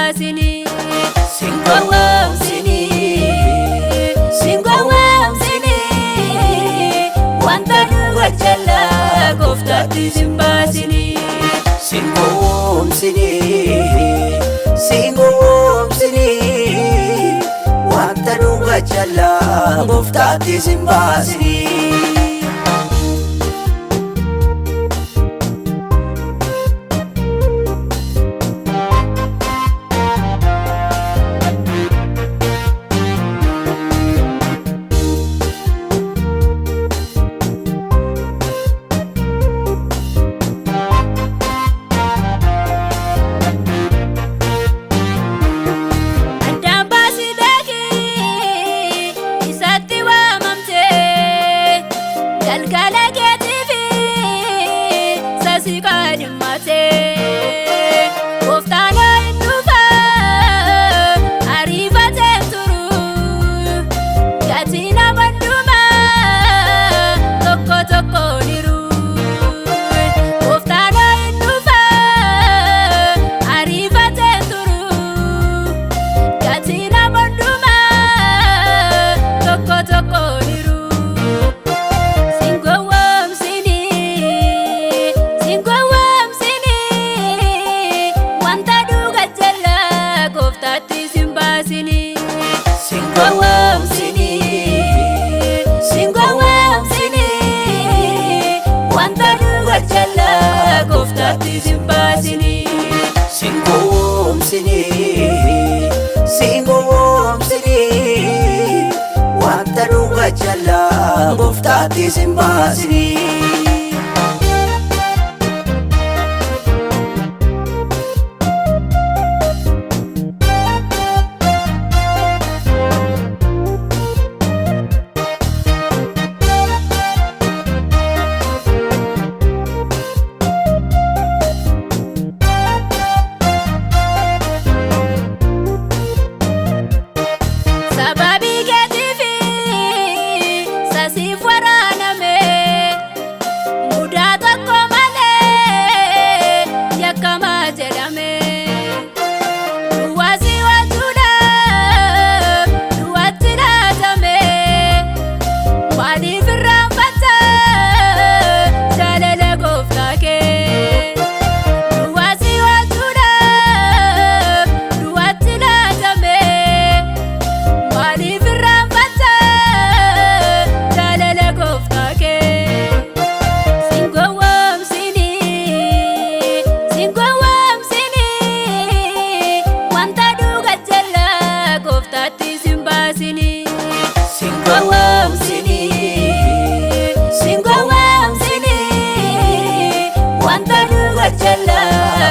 simbasini singawamsini singawamsini wanta duwajala goftati simbasini singawamsini singawamsini wanta duwajala goftati simbasini singawamsini singawamsini wanta duwajala goftati simbasini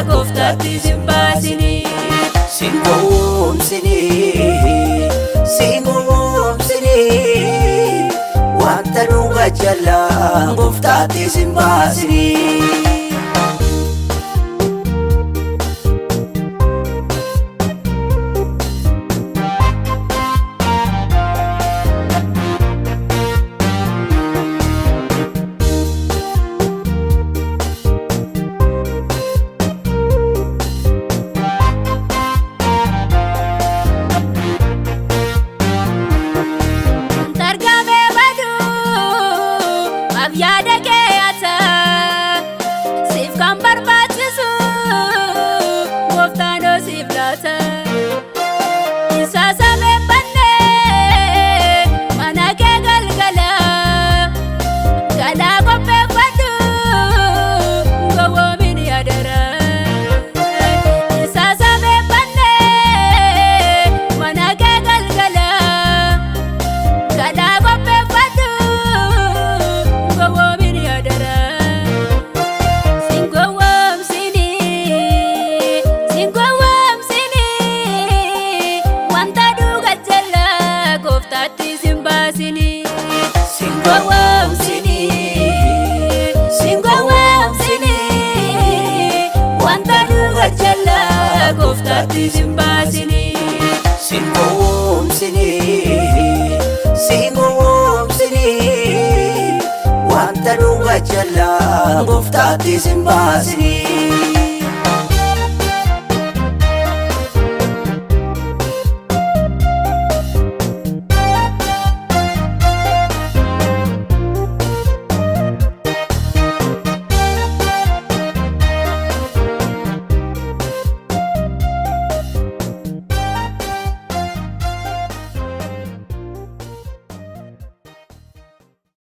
goftati simbasini singawamsini singawamsini wanta duwajala goftati simbasini yada kayata sif kan barbaachisu goftano sif laata isa samee banne mana kee galgala galaa qopheeffadhu gowwoomin yaadara isa samee banne mana kee galgala galaa qopheeffadhu singawamsini singawamsini wanta duwajala goftati simbasini singawamsini singawamsini wanta duwajala goftati simbasini